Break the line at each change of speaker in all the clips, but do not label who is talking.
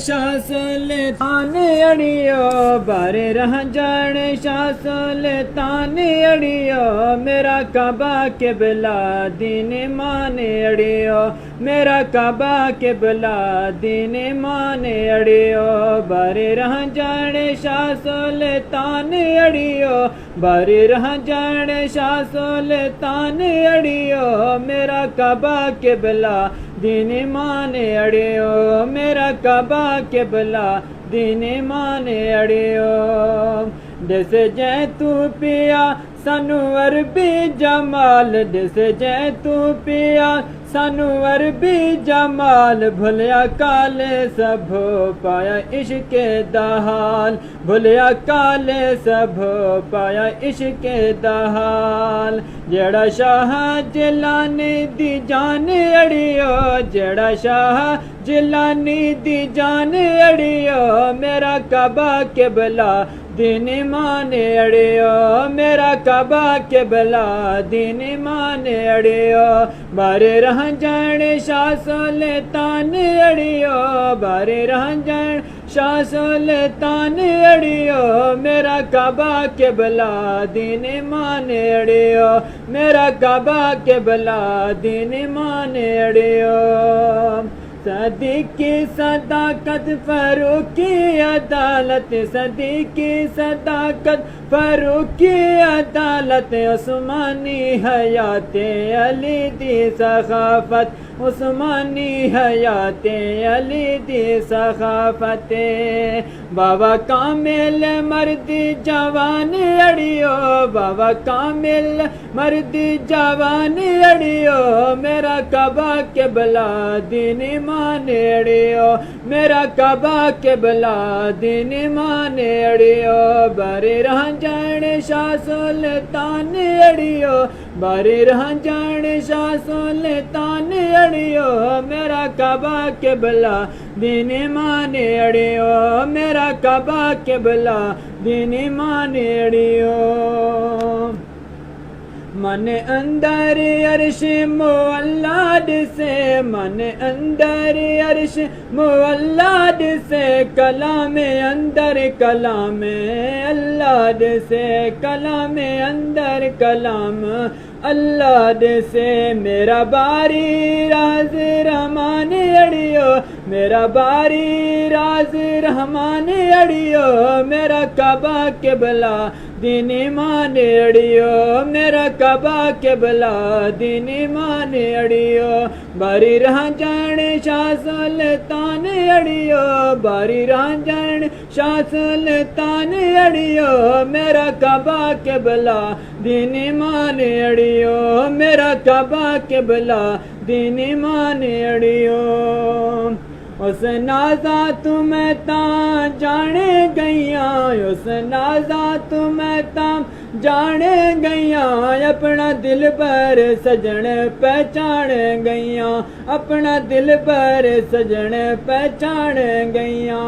शाह सुल्तान अड़ियो बारे रह जाने शाह सुल्तान अड़ियो मेरा काबा के बिला दीन माने अड़ियो मेरा काबा के बिला दीन माने अड़ियो बारे रह जाने शाह सुल्तान अड़ियो बारे रह जाने शाह सुल्तान अड़ियो मेरा काबा के बिला दीन माने अड़ियो मेरा काबा के बिला दीन माने अड़ियो जैसे जै तू पिया सानू अरबी जमाल जैसे जै तू पिया सानू अरबी जमाल भुलिया काले सब पाया इश्क दहाल भुलिया काले सब पाया इश्क दहाल जेड़ा शाह जिलानी दी जान अड़ियो जेड़ा शाह जिलानी दी जान अड़ियो मेरा काबा के बिला दीन माने अड़ियो मेरा काबा के बिला दीन माने अड़ियो बारे रह जाने शाह सुल्तान अड़ियो बारे रह जाने शाह सुल्तान अड़ियो मेरा काबा के बिला दीन माने अड़ियो मेरा काबा के बिला दीन माने अड़ियो सदीकी सदाकत फरूकी अदालत सदीकी सदाकत फरूकी अदालत उस्मानी हयात अली दी सखाफत उस्मानी हयात अली दी सखाफत बाबा कामिल मर्दी जवान अड़ियो बाबा कामिल मर्दी जवान अड़ियो मेरा काबा के बिला दीन माने अड़ियो मेरा काबा के बिला दीन माने अड़ियो बारे रह जाने शाह सुल्तान अड़ियो बारे रह जाने शाह सुल्तान अड़ियो मेरा काबा के बिला दीन माने अड़ियो मेरा काबा के बिला दीन माने अड़ियो मन अंदर अर्श मुअल्लाद से मन अंदर अर्श मुअल्लाद से कलाम अंदर कलाम अल्लाह से कलाम अंदर कलाम अल्लाह से मेरा बारी राज रहमान अड़ियो मेरा बारी राज रहमान अड़ियो मेरा काबा के बिला दीन माने अड़ियो मेरा काबा के बिला दीन माने अड़ियो बारी रह जाने शाह सुल्तान अड़ियो बारी रह जाने शाह सुल्तान अड़ियो मेरा काबा के बिला दीन माने अड़ियो मेरा काबा के बिला दीन माने अड़ियो उस नाजा तुम्हें ता जाने गैया उस नाजा तुम्हें ता जाने गैया अपना दिल पर सजन पहचान गैया अपना दिल पर सजन पहचान गैया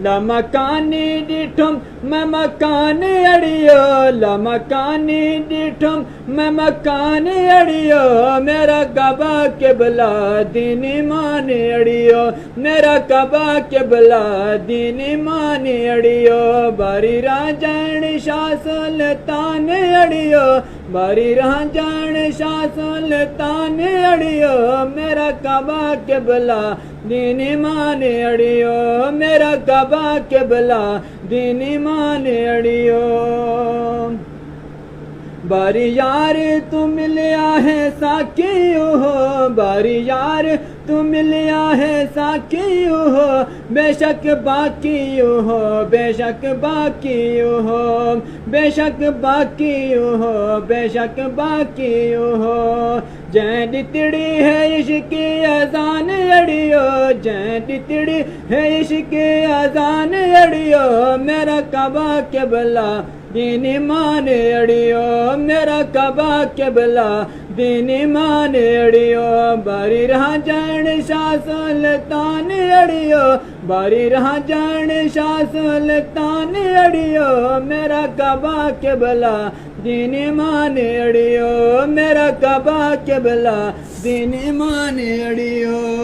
लमकानी डिठुम मैं मकान अड़ियो लमकानी डिठुम मैं मकान अड़ियो मेरा काबा के बिला दीन माने अड़ियो मेरा काबा के बिला दीन माने अड़ियो बारी राजन शाह सुल्तान अड़ियो बारी राजन शाह सुल्तान अड़ियो मेरा काबा के बिला दीन माने अड़ियो मेरा काबा के बिला दीन माने अड़ियो बारी यार तू मिलिया है साकी हो बारी यार तू मिलिया है साकी हो बेशक बाकी हो बेशक बाकी हो बेशक बाकी हो बेशक बाकी हो जैन तिड़ी है इश्क अजान अड़ियो जैन तिड़ी है इश्क अजान अड़ियो मेरा काबा के बिला दीन माने अड़ियो मेरा काबा के बिला दीन माने अड़ियो बारी रह जान शाह सुल्तान अड़ियो बारी रह जान शाह सुल्तान अड़ियो मेरा काबा के बिला दीन माने अड़ियो मेरा काबा के बिला दीन माने अड़ियो।